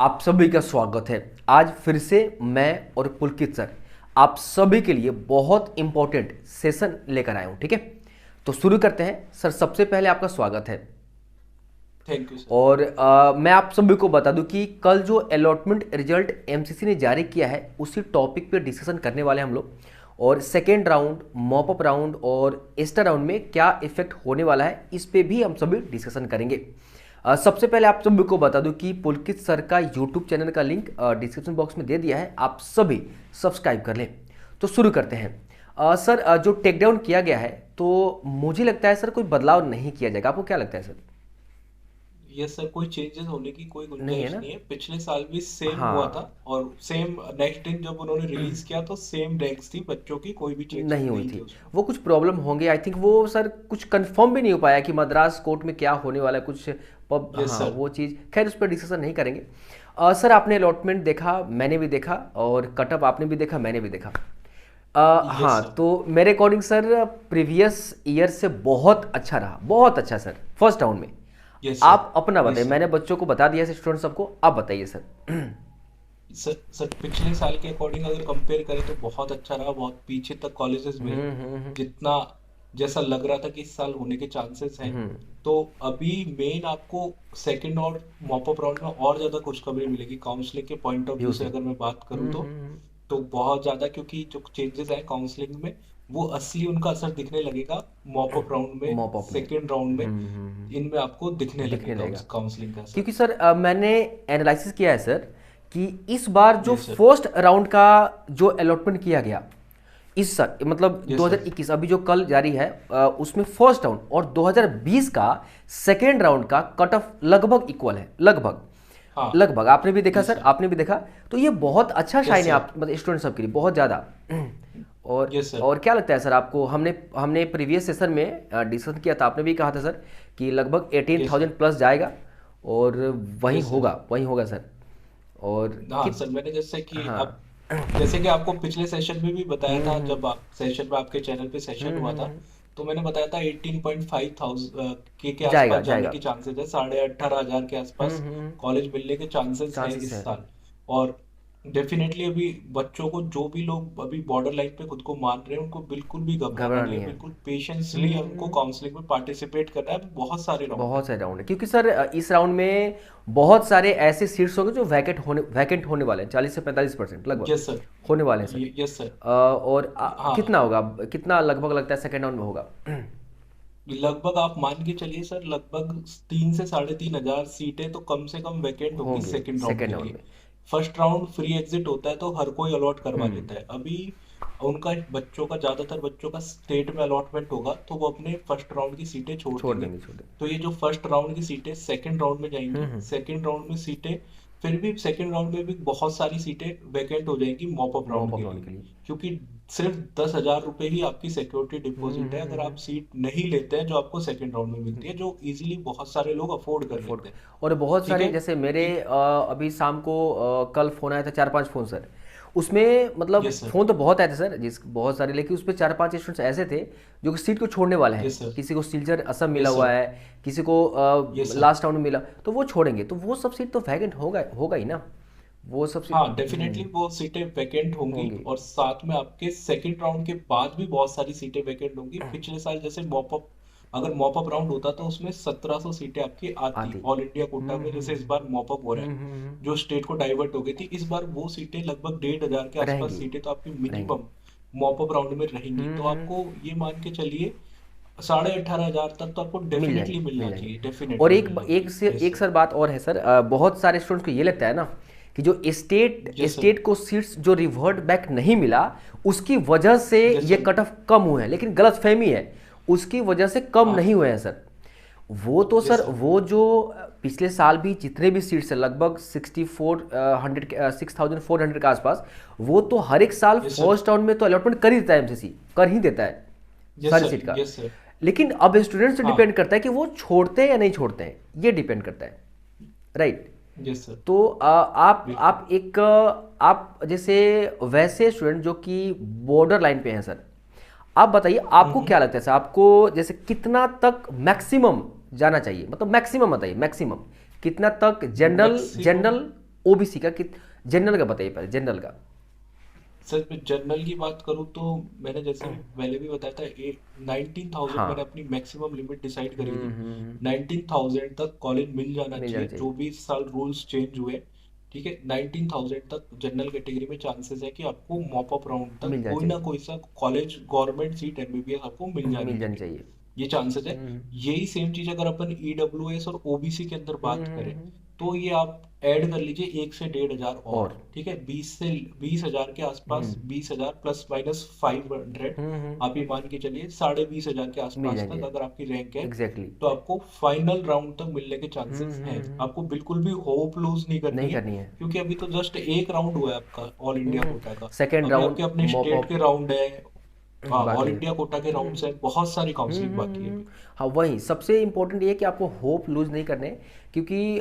आप सभी का स्वागत है। आज फिर से मैं और पुलकित सर आप सभी के लिए बहुत इंपॉर्टेंट सेशन लेकर आए हूं। ठीक है, तो शुरू करते हैं। सर सबसे पहले आपका स्वागत है। Thank you sir. और मैं आप सभी को बता दूं कि कल जो अलॉटमेंट रिजल्ट एमसीसी ने जारी किया है उसी टॉपिक पे डिस्कशन करने वाले हैं हम लोग। और सेकेंड राउंड, मॉपअप राउंड और एस्टर राउंड में क्या इफेक्ट होने वाला है इस पे भी हम सभी डिस्कशन करेंगे। सबसे पहले आप सभी को बता दूं कि पुलकित सर का यूट्यूब चैनल का लिंक डिस्क्रिप्शन बॉक्स में दे दिया है, आप सभी सब्सक्राइब कर लें। तो शुरू करते हैं। सर जो टेक डाउन किया गया है तो मुझे लगता है सर कोई बदलाव नहीं किया जाएगा, आपको क्या लगता है सर? यस सर, कोई चेंजेस होने की कोई नहीं है गुंजाइश ना? नहीं है। पिछले साल भी सेम हुआ था हाँ, और सेम नेक्स्ट दिन जब उन्होंने रिलीज किया तो सेम रैंक्स थी बच्चों की, कोई भी चेंजेस नहीं हुई नहीं थे थी। उसमें। वो कुछ प्रॉब्लम होंगे आई थिंक, वो सर कुछ कंफर्म भी नहीं हो पाया कि मद्रास कोर्ट में क्या होने वाला है कुछ। पब यस हाँ, सर। वो चीज़ खैर उस पर डिस्कशन नहीं करेंगे। सर आपने अलॉटमेंट देखा, मैंने भी देखा, और कटअप आपने भी देखा, मैंने भी देखा। यस हाँ, सर। तो मेरे अकॉर्डिंग सर प्रीवियस ईयर से बहुत अच्छा रहा, बहुत अच्छा सर फर्स्ट राउंड में। Yes sir. आप अपना बताइए, यस सर। मैंने बच्चों को बता दिया स्टूडेंट सबको, आप बताइए सर। सर पिछले साल के अकॉर्डिंग अगर कंपेयर करें तो बहुत अच्छा रहा। बहुत पीछे तक कॉलेजेस में जितना जैसा लग रहा था कि इस साल होने के चांसेस हैं, तो अभी मेन आपको सेकंड और मॉपअप राउंड में और ज्यादा खुशखबरी मिलेगी काउंसलिंग के पॉइंट ऑफ व्यू व्यू से से। अगर मैं बात करूं तो बहुत ज्यादा, क्योंकि जो चेंजेस आए काउंसलिंग में वो असली उनका असर दिखने लगेगा मॉपअप राउंड में, मॉपअप में सेकंड राउंड में। इनमें आपको दिखने दिखने लगेगा लगेगा। उस काउंसलिंग का असर। क्योंकि सर मैंने एनालिसिस किया है सर कि इस बार जो यस सर। फर्स्ट राउंड का जो अलॉटमेंट किया गया इस साल, मतलब यस सर। 2021 अभी जो कल जारी है, उसमें फर्स्ट राउंड और 2020 का सेकेंड राउंड का कट ऑफ लगभग इक्वल है, लगभग। हाँ। लगभग आपने भी देखा यस सर, सर। आपने भी देखा। तो ये बहुत अच्छा यस शाइन है सर। आप मतलब स्टूडेंट सब के लिए, बहुत ज़्यादा। Yes sir. और क्या लगता है सर आपको? हमने हमने प्रीवियस सेशन में डिस्कस किया था, आपने भी कहा था सर कि लगभग eighteen yes sir. Thousand plus जाएगा। और वहीं यस सर। होगा, वहीं होगा सर। और हाँ कित सर, मैंने जैसे कि हाँ। अब जैसे कि आपको पिछले सेशन में भी बताया था, जब आप सेशन में आपके चैनल पे सेशन हुआ था तो मैंने बताया था 18.5 थाउजेंड के जाएगा आसपास जाने जाएगा। की चांसेस है। 18,500 के आसपास कॉलेज मिलने के चांसेस हैं चांसेस इस है। साल। और डेफिनेटली अभी बच्चों को, जो भी लोग अभी बॉर्डर लाइन पे खुद को मान रहे हैं, उनको बिल्कुल भी घबराना घबरा नहीं नहीं है। है। बिल्कुल पेशेंसली उनको काउंसलिंग में पार्टिसिपेट करना है। अभी बहुत सारे राउंड है। बहुत सारे राउंड है क्योंकि सर इस राउंड में बहुत सारे ऐसे सीट्स होंगे जो वैकेंट होने वाले हैं, 40 से 45% लगभग यस सर। होने वाले हैं सर। Yes sir. और कितना हाँ, होगा, कितना लगभग लगता है सेकेंड राउंड में होगा? लगभग आप मान के चलिए सर, लगभग 3 से 3,500 सीटें तो कम से कम वैकेंट होंगी होंगे सेकंड राउंड सेकेंड के राउंड लिए। में। फर्स्ट राउंड फ्री एग्जिट होता है तो हर कोई अलॉट करवा लेता है। अभी उनका बच्चों का, ज्यादातर बच्चों का स्टेट में अलॉटमेंट होगा तो वो अपने फर्स्ट राउंड की सीटें छोड़ छोड़ देंगे। देंगे, छोड़ देंगे। तो ये जो फर्स्ट राउंड की सीटें सेकंड राउंड में जाएंगी, सेकंड राउंड में सीटें, फिर भी सेकंड राउंड में भी बहुत सारी सीटें वैकेंट हो जाएंगी मॉपअप राउंड मॉपअप के राउंड लिए। के लिए। क्योंकि सिर्फ 10,000 रुपये ही आपकी सिक्योरिटी डिपॉजिट है अगर आप सीट नहीं लेते हैं जो आपको सेकंड राउंड में मिलती है, जो इजीली बहुत सारे लोग अफोर्ड कर अफोर्ड। लेते हैं। और बहुत ठीक सारे है जैसे मेरे कि अभी शाम को कल फ़ोन आया था, 4-5 फ़ोन सर। उसमें मतलब यस सर। फ़ोन तो बहुत आए थे सर, जिस बहुत सारे, लेकिन उसमें 4-5 स्टूडेंट्स ऐसे थे जो कि सीट को छोड़ने वाले हैं। Yes sir. किसी को सिलचर असम मिला यस हुआ सर। है, किसी को यस सर। लास्ट राउंड में मिला, तो वो छोड़ेंगे। तो वो सब सीट तो वैकेंट होगा होगा ही ना, वो सब सीट। हाँ, डेफिनेटली वो सीटें वैकेंट होंगी होंगी। और साथ में आपके सेकंड राउंड के बाद भी बहुत सारी सीटें वैकेंट होंगी। पिछले साल जैसे मॉपअप, अगर मॉपअप राउंड होता तो उसमें 1,700 सीटें आपकी आती आती। ऑल इंडिया कोटा में। जैसे इस बार मॉपअप हो रहा है, जो स्टेट को डाइवर्ट हो गई थी, इस बार वो सीटें लगभग 1,500 के आसपास रहेंगी, सीटें तो आपकी रहेंगी। मिनिमम मॉपअप राउंड में रहेंगी। तो आपको ये मान के चलिए 18,500 तक तो आपको मिल डेफिनेटली जाएंगे, मिल मिलना जाएंगे। चाहिए, और डेफिनेटली एक मिलना एक चाहिए। से यस एक सर। सर बात और है सर, बहुत सारे स्टूडेंट्स को ये लगता है ना कि जो स्टेट यस सर। स्टेट को सीट्स जो रिवर्ट बैक नहीं मिला उसकी वजह से यस ये सर। कट ऑफ कम हुए हैं, लेकिन गलत फहमी है। उसकी वजह से कम हाँ। नहीं हुए हैं सर। वो तो यस सर सर। वो जो पिछले साल भी जितने भी सीट्स है लगभग 6,400 के आसपास, वो तो हर एक साल यस सर। फर्स्ट राउंड में तो अलॉटमेंट कर ही देता है, एमसीसी कर ही देता है यस सारी सर। सीट का। Yes sir. लेकिन अब स्टूडेंट से हाँ। डिपेंड करता है कि वो छोड़ते हैं या नहीं छोड़ते हैं, ये डिपेंड करता है, राइट। Yes sir. तो बिल्कुल। आप एक आप जैसे वैसे स्टूडेंट जो कि बॉर्डर लाइन पे हैं सर, आप बताइए आपको हम्म। क्या लगता है सर, आपको जैसे कितना तक मैक्सिमम जाना चाहिए, मतलब मैक्सिमम बताइए, मैक्सिमम कितना तक जनरल मैक्सिमम। जनरल ओबीसी का कि जनरल का बताइए पहले, जनरल का। सर मैं जनरल की बात करूँ तो मैंने जैसे भी पहले भी बताया था, 19,000 मैंने हाँ। अपनी मैक्सिमम लिमिट डिसाइड करी थी। हम्म। 19,000 तक कॉलेज मिल जाना मिल जाना चाहिए, जो चाहिए। भी इस साल रूल्स चेंज हुए। ठीक है, 19,000 तक जनरल कैटेगरी में चांसेस है कि आपको मॉप अप राउंड तक मिल जाना कोई ना चाहिए। कोई सा कॉलेज गवर्नमेंट सीट एमबीबीएस आपको मिल जानी मिल जानी चाहिए। चाहिए। ये चांसेस है। हम्म यही सेम चीज अगर अपन ईडब्ल्यूएस और ओबीसी के अंदर बात करें, हम्म। तो ये आप ऐड कर लीजिए 1 से 1,500 और। और ठीक है, 20 से 20,000 के आसपास, 20,000 प्लस माइनस 500। हम्म। आप ये मान के चलिए 20,500 के मिल आसपास तक जाएंगे। अगर आपकी रैंक है, एग्जैक्टली तो आपको फाइनल राउंड तक मिलने के चांसेस हैं। हम्म। आपको बिल्कुल भी होप लूज नहीं करनी नहीं है, करनी है। क्योंकि अभी तो जस्ट एक राउंड हुआ है आपका ऑल इंडिया कोटा का। सेकेंड अभी राउंड आपके अपने मॉप स्टेट अप के राउंड है। हाँ, ऑल बाकी है। इंडिया कोटा के राउंड्स हैं, बहुत सारी काउंसलिंग बाकी है हम्म। अभी। हाँ वही सबसे इम्पोर्टेंट ये है कि आपको होप लूज नहीं करने, क्योंकि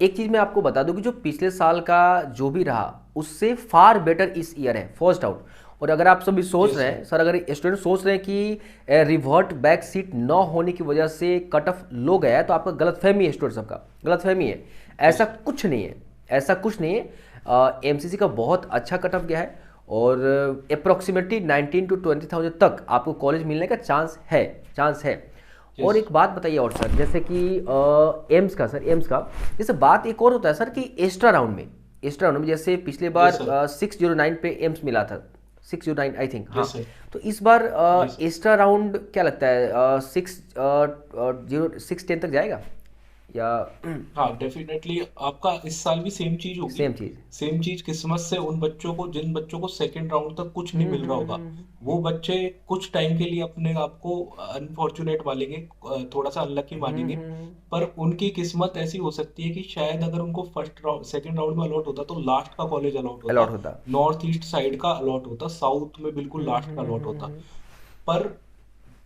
एक चीज़ मैं आपको बता दूं कि जो पिछले साल का जो भी रहा उससे फार बेटर इस ईयर है, फर्स्ट आउट। और अगर आप सभी सोच यस रहे सर। हैं सर, अगर स्टूडेंट सोच रहे हैं कि रिवर्ट बैक सीट न होने की वजह से कट ऑफ लो गया है, तो आपका गलतफहमी है, स्टूडेंट सबका गलतफहमी है। ऐसा यस कुछ नहीं है, ऐसा कुछ नहीं है। एमसीसी का बहुत अच्छा कट ऑफ गया है, और अप्रोक्सीमेटली 19 to 20,000 तक आपको कॉलेज मिलने का चांस है, चांस है। और यस। एक बात बताइए और सर, जैसे कि एम्स का, सर एम्स का जैसे बात एक और होता है सर कि एक्स्ट्रा राउंड में, एक्स्ट्रा राउंड में जैसे पिछले बार यस सर। 609 पे एम्स मिला था, 609 आई थिंक, हाँ। Yes sir. तो इस बार यस। एक्स्ट्रा राउंड क्या लगता है, 610 तक जाएगा या हाँ डेफिनेटली, आपका इस साल भी सेम चीज होगी। सेम चीज़? सेम चीज किस्मत से उन बच्चों को, जिन बच्चों को सेकंड राउंड तक कुछ नहीं मिल रहा होगा, वो बच्चे कुछ टाइम के लिए अपने आप को अनफॉर्चुनेट मानेंगे, थोड़ा सा अनलकी मानेंगे। पर उनकी किस्मत ऐसी हो सकती है कि शायद अगर उनको फर्स्ट राउंड सेकंड राउंड में अलॉट होता तो लास्ट का कॉलेज अलॉट अलॉट होता, होता। नॉर्थ ईस्ट साइड का अलॉट होता, साउथ में बिल्कुल लास्ट का अलॉट होता। पर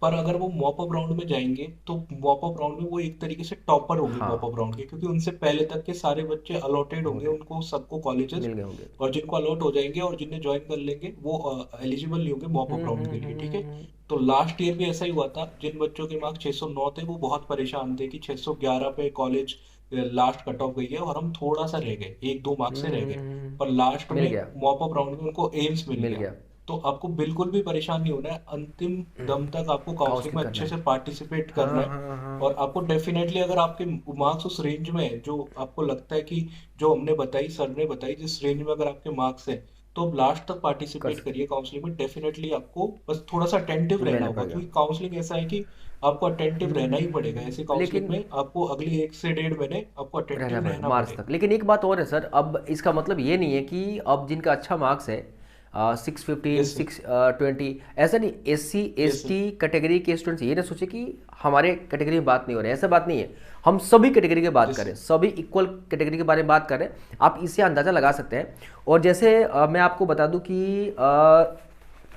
पर अगर वो मॉप अप राउंड में जाएंगे, तो मॉप अप राउंड में वो एक तरीके से टॉपर होंगे हाँ, मॉप अप राउंड के, क्योंकि उनसे पहले तक के सारे बच्चे अलॉटेड होंगे होंगे, उनको, सबको कॉलेजेस। मिल गए होंगे। और जिनको अलॉट हो जाएंगे और जिन्हें ज्वाइन कर लेंगे, वो एलिजिबल नहीं होंगे मॉप अप राउंड के लिए। ठीक है, तो लास्ट ईयर भी ऐसा ही हुआ था। जिन बच्चों के मार्क्स 609 थे, वो बहुत परेशान थे कि 611 पे कॉलेज लास्ट कट ऑफ गई है और हम थोड़ा सा रह गए, 1-2 मार्क्स से रह गए। पर लास्ट मिल में गया, मॉप अप राउंड में उनको एम्स मिल मिल गया। गया। तो आपको बिल्कुल भी परेशान नहीं होना है, अंतिम दम तक आपको काउंसलिंग काउंसलिंग में करना अच्छे है। से पार्टिसिपेट करना हाँ है। हाँ हाँ। और आपको डेफिनेटली, अगर आपके मार्क्स उस रेंज में है जो आपको लगता है कि जो हमने बताई, सर ने बताई, जिस रेंज में अगर आपके मार्क्स है, तो आप लास्ट तक कर पार्टिसिपेट करिए काउंसलिंग में। डेफिनेटली आपको बस थोड़ा सा अटेंटिव रहना रहना होगा, पड़ेगा। क्योंकि काउंसलिंग ऐसा है कि आपको अटेंटिव रहना ही पड़ेगा। ऐसे काउंसलिंग लेकिन में आपको अगले 1 से 1.5 महीने आपको रहना अटेंटिव पड़ेगा रहना मार्क्स तक। पड़ेगा। लेकिन एक बात और है सर, अब इसका मतलब ये नहीं है कि अब जिनका अच्छा मार्क्स है 615 यस सर। 620, ऐसा नहीं, SC yes sir. ST category के स्टूडेंट्स ये ना सोचे कि हमारे कैटेगरी में बात नहीं हो रही है, ऐसा बात नहीं है। हम सभी कैटेगरी की बात यस करें, सर। सभी इक्वल कैटेगरी के बारे में बात करें, आप इससे अंदाज़ा लगा सकते हैं। और जैसे मैं आपको बता दूं कि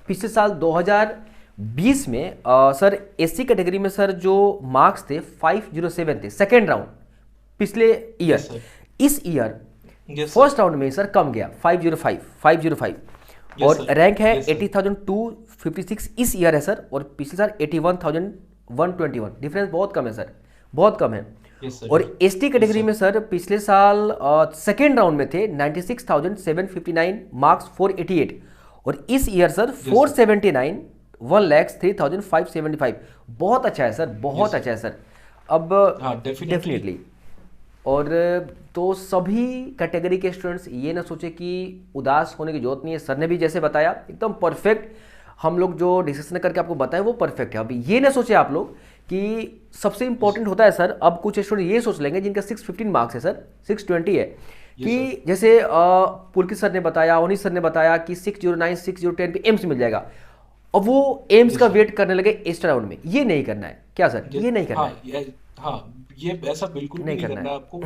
पिछले साल 2020 में सर एससी कैटेगरी में सर जो मार्क्स थे 507 थे, सेकेंड राउंड पिछले यस ईयर। सर। इस year yes sir. First round में सर कम गया, 505। यस और सर। रैंक है यस सर। 80,256 इस ईयर है सर, और पिछले साल 81,121। डिफरेंस बहुत कम है सर, बहुत कम है। Yes sir. और एसटी यस कैटेगरी सर। में सर पिछले साल सेकेंड राउंड में थे 96,759 मार्क्स 488, और इस ईयर सर यस सर। 479 1,03,575। बहुत अच्छा है सर, बहुत यस सर। अच्छा है सर। अब हाँ डेफिनेटली। डेफिनेटली। और तो सभी कैटेगरी के स्टूडेंट्स ये ना सोचे कि उदास होने की जरूरत नहीं है। सर ने भी जैसे बताया एकदम परफेक्ट, हम लोग जो डिस्कशन करके आपको बताया वो परफेक्ट है। अभी ये ना सोचे आप लोग कि सबसे इंपॉर्टेंट होता है सर, अब कुछ स्टूडेंट ये सोच लेंगे जिनका 615 मार्क्स है सर, 620 है, यस सर। कि जैसे पुलकित सर ने बताया, अवनीश सर ने बताया कि 609 610 पे एम्स मिल जाएगा, और वो एम्स यस का सर। वेट करने लगे एक्स्ट्रा राउंड में। ये नहीं करना है क्या सर, ये ये नहीं करना हाँ है, ये ऐसा बिल्कुल भी नहीं नहीं करना करना है है। आपको।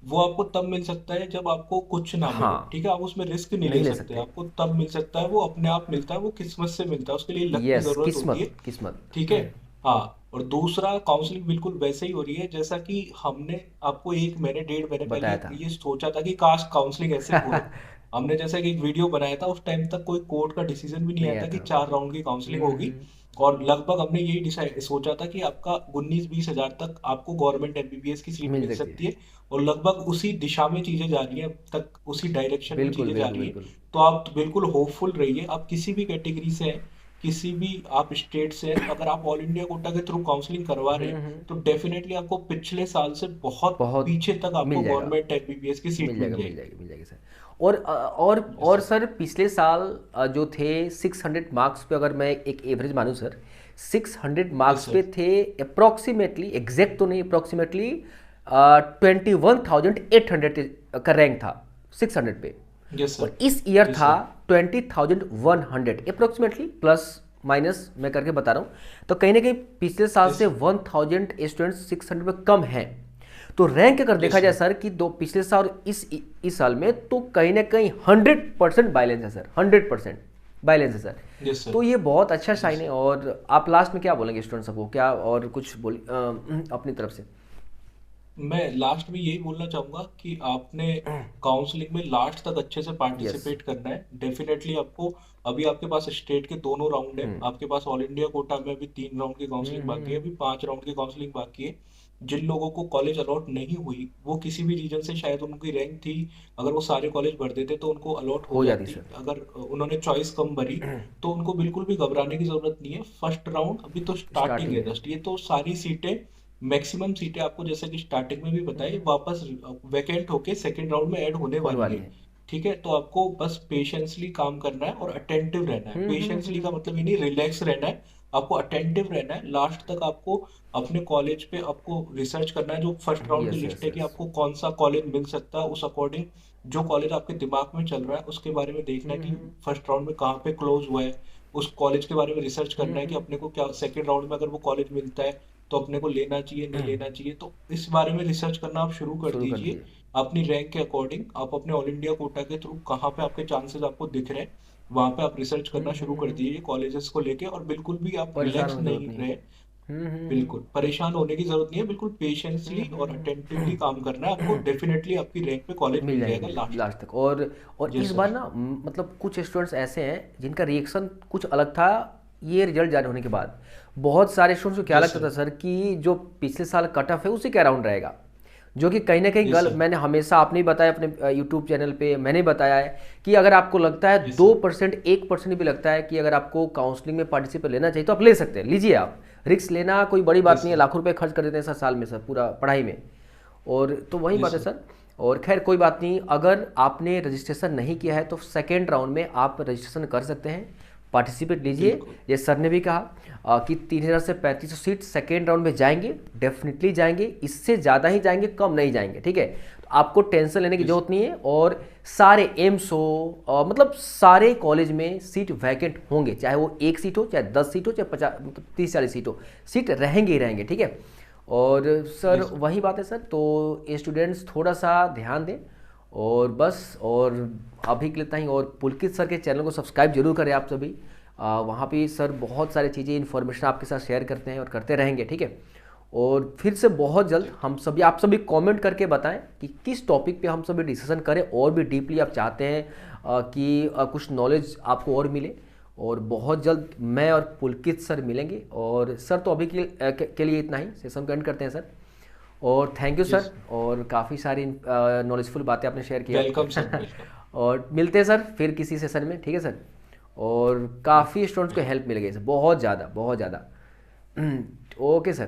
वो आपको तब मिल सकता है जब आपको कुछ ना मिले। हाँ, ठीक है, आप उसमें रिस्क नहीं नहीं ले ले सकते। सकते। आपको तब मिल सकता है, वो अपने आप मिलता है, वो किस्मत से मिलता है, उसके लिए लक की यस, जरूरत होती है। किस्मत किस्मत। ठीक है। हाँ, और दूसरा, काउंसलिंग बिल्कुल वैसे ही हो रही है जैसा कि हमने आपको 1 महीने 1.5 महीने पहले बताया था। ये सोचा था कि काश काउंसलिंग ऐसे हो। हमने जैसा कि एक वीडियो बनाया था, उस टाइम तक कोई कोर्ट का डिसीजन भी नहीं नहीं आया आया था कि था। 4 राउंड की काउंसलिंग होगी। और लगभग हमने यही डिसाइड सोचा था कि आपका 19-20 हजार तक आपको गवर्नमेंट एमबीबीएस की सीट मिल मिल सकती है। सकती है। और लगभग उसी दिशा में चीजें जा रही है अब तक, उसी डायरेक्शन में बिल्कुल चीजें जा बिल्कुल रही है। बिल्कुल। तो आप तो बिल्कुल होपफुल रहिए, आप किसी भी कैटेगरी से हैं, किसी भी आप स्टेट से हैं, अगर आप ऑल इंडिया कोटा के थ्रू काउंसलिंग करवा रहे हैं तो डेफिनेटली आपको पिछले साल से बहुत बहुत पीछे तक मिल आपको जाएगा, गवर्नमेंट एमबीबीएस की सीट मिल मिल जाएगा, मिल जाएगी। जाएगी, मिल जाएगी सर। और यस और सर। सर पिछले साल जो थे 600 मार्क्स पे, अगर मैं एक एवरेज मानूँ सर, 600 यस मार्क्स पे सर। थे अप्रॉक्सीमेटली, एग्जैक्ट तो नहीं, अप्रॉक्सीमेटली 21,800 का रैंक था 600 पे। यस और सर। इस ईयर जी था सर। 20,100 अप्रोक्सीमेटली, प्लस माइनस मैं करके बता रहा हूँ। तो कहीं ना कहीं पिछले साल यस से सर। 1,000 स्टूडेंट्स 600 में कम हैं। तो रैंक अगर देखा यस जाए सर। सर कि दो पिछले साल और इस साल में, तो कहीं ना कहीं 100% बैलेंस है सर, 100% बैलेंस है सर। यस तो सर। ये बहुत अच्छा जी साइन है। सर। और आप लास्ट में क्या बोलेंगे स्टूडेंट सबको, क्या और कुछ बोल अपनी तरफ से? मैं लास्ट में यही बोलना चाहूंगा कि आपने काउंसलिंग में लास्ट तक अच्छे से यस। पार्टिसिपेट करना है डेफिनेटली आपको। अभी आपके पास स्टेट के दोनों राउंड है, हम्म आपके पास ऑल इंडिया कोटा में अभी 3 राउंड की काउंसलिंग बाकी है, हम्म। अभी 5 राउंड की काउंसलिंग बाकी है। जिन लोगों को कॉलेज अलॉट नहीं हुई, वो किसी भी रीजन से शायद उनकी रैंक थी, अगर वो सारे कॉलेज भर देते तो उनको अलॉट हो हो जाती जाती। सर। अगर उन्होंने चॉइस कम भरी तो उनको बिल्कुल भी घबराने की जरूरत नहीं है। फर्स्ट राउंड अभी तो स्टार्टिंग स्टार्टिंग है है। जस्ट, ये तो सारी सीटें, मैक्सिमम सीटें आपको जैसे कि स्टार्टिंग में भी बताई, वापस वैकेंट होके सेकेंड राउंड में ऐड होने होने वाली वाली है। है। ठीक है, तो आपको बस पेशेंसली काम करना है और अटेंटिव रहना है। पेशेंसली का मतलब ये नहीं रिलैक्स रहना है, आपको अटेंटिव रहना है। लास्ट तक आपको अपने कॉलेज पे आपको रिसर्च करना है। जो फर्स्ट राउंड की यस लिस्ट यस है कि यस। आपको कौन सा कॉलेज मिल सकता है, उस अकॉर्डिंग जो कॉलेज आपके दिमाग में चल रहा है उसके बारे में देखना है कि फर्स्ट राउंड में कहाँ पे क्लोज हुआ है। उस कॉलेज के बारे में रिसर्च करना है कि अपने को क्या सेकेंड राउंड में अगर वो कॉलेज मिलता है तो अपने को लेना चाहिए नहीं लेना चाहिए। तो इस बारे में रिसर्च करना आप शुरू कर शुरू कर दीजिए। दिए। अपनी रैंक के अकॉर्डिंग आप अपने ऑल इंडिया कोटा के थ्रू कहाँ पे आपके चांसेस आपको दिख रहे हैं, वहां पे आप रिसर्च करना शुरू कर दीजिए कॉलेजेस को लेके। और बिल्कुल भी आप परेशान रिलैक्स होने की जरूरत नहीं नहीं है। रहे, बिल्कुल परेशान होने की जरूरत नहीं है। बिल्कुल पेशेंसली और अटेंटिवली काम करना है, आपको डेफिनेटली आपकी रैंक पे कॉलेज मिल मिल जाएगी, जाएगा मिल जाएगी लास्ट तक। लास्ट तक। और इस यस बार सर। ना मतलब कुछ स्टूडेंट्स ऐसे हैं जिनका रिएक्शन कुछ अलग था ये रिजल्ट जारी होने के बाद। बहुत सारे स्टूडेंट्स को क्या यस लगता था सर। सर कि जो पिछले साल कट ऑफ है उसी के अराउंड रहेगा, जो कि कहीं ना कहीं यस सर। मैंने हमेशा, आपने भी बताया अपने यूट्यूब चैनल पे, मैंने बताया है कि अगर आपको लगता है यस सर। 2%, 1% भी लगता है कि अगर आपको काउंसलिंग में पार्टिसिपेट लेना चाहिए तो आप ले सकते हैं, लीजिए आप। रिस्क लेना कोई बड़ी बात यस नहीं है, सर। लाखों रुपए खर्च कर देते हैं सर साल में सर पूरा पढ़ाई में। और तो वही बात यस है सर। सर। और खैर कोई बात नहीं, अगर आपने रजिस्ट्रेशन नहीं किया है तो सेकेंड राउंड में आप रजिस्ट्रेशन कर सकते हैं, पार्टिसिपेट लीजिए। बिल्कुल। ये सर ने भी कहा कि 3,000 से 3,500 सीट सेकेंड राउंड में जाएंगे, डेफिनेटली जाएंगे, इससे ज़्यादा ही जाएंगे, कम नहीं जाएंगे, ठीक है। तो आपको टेंशन लेने की यस जरूरत नहीं है। और सारे एम्स हो मतलब सारे कॉलेज में सीट वैकेंट होंगे, चाहे वो 1 सीट हो, चाहे 10 सीट हो, चाहे 50 मतलब 30-40 सीट हो, सीट रहेंगे ही रहेंगे, ठीक है। और सर यस सर। वही बात है सर, तो स्टूडेंट्स थोड़ा सा ध्यान दें। और बस, और अभी के लिए इतना ही। और पुलकित सर के चैनल को सब्सक्राइब जरूर करें आप सभी। वहाँ पे सर बहुत सारी चीज़ें, इन्फॉर्मेशन आपके साथ शेयर करते हैं और करते रहेंगे, ठीक है। और फिर से बहुत जल्द ठीक। हम सभी, आप सभी कमेंट करके बताएं कि किस टॉपिक पे हम सभी डिस्कशन करें, और भी डीपली आप चाहते हैं कि कुछ नॉलेज आपको और मिले। और बहुत जल्द मैं और पुलकित सर मिलेंगे। और सर तो अभी के लिए इतना ही, सेशन को एंड करते हैं सर। और थैंक यू यस। सर, और काफ़ी सारी नॉलेजफुल बातें आपने शेयर वेलकम सर, किया। वेलकम। और मिलते हैं सर फिर किसी सेशन में, ठीक है सर। और काफ़ी स्टूडेंट्स को वेलकम। हेल्प मिल गई सर, बहुत ज़्यादा बहुत ज़्यादा। Okay sir.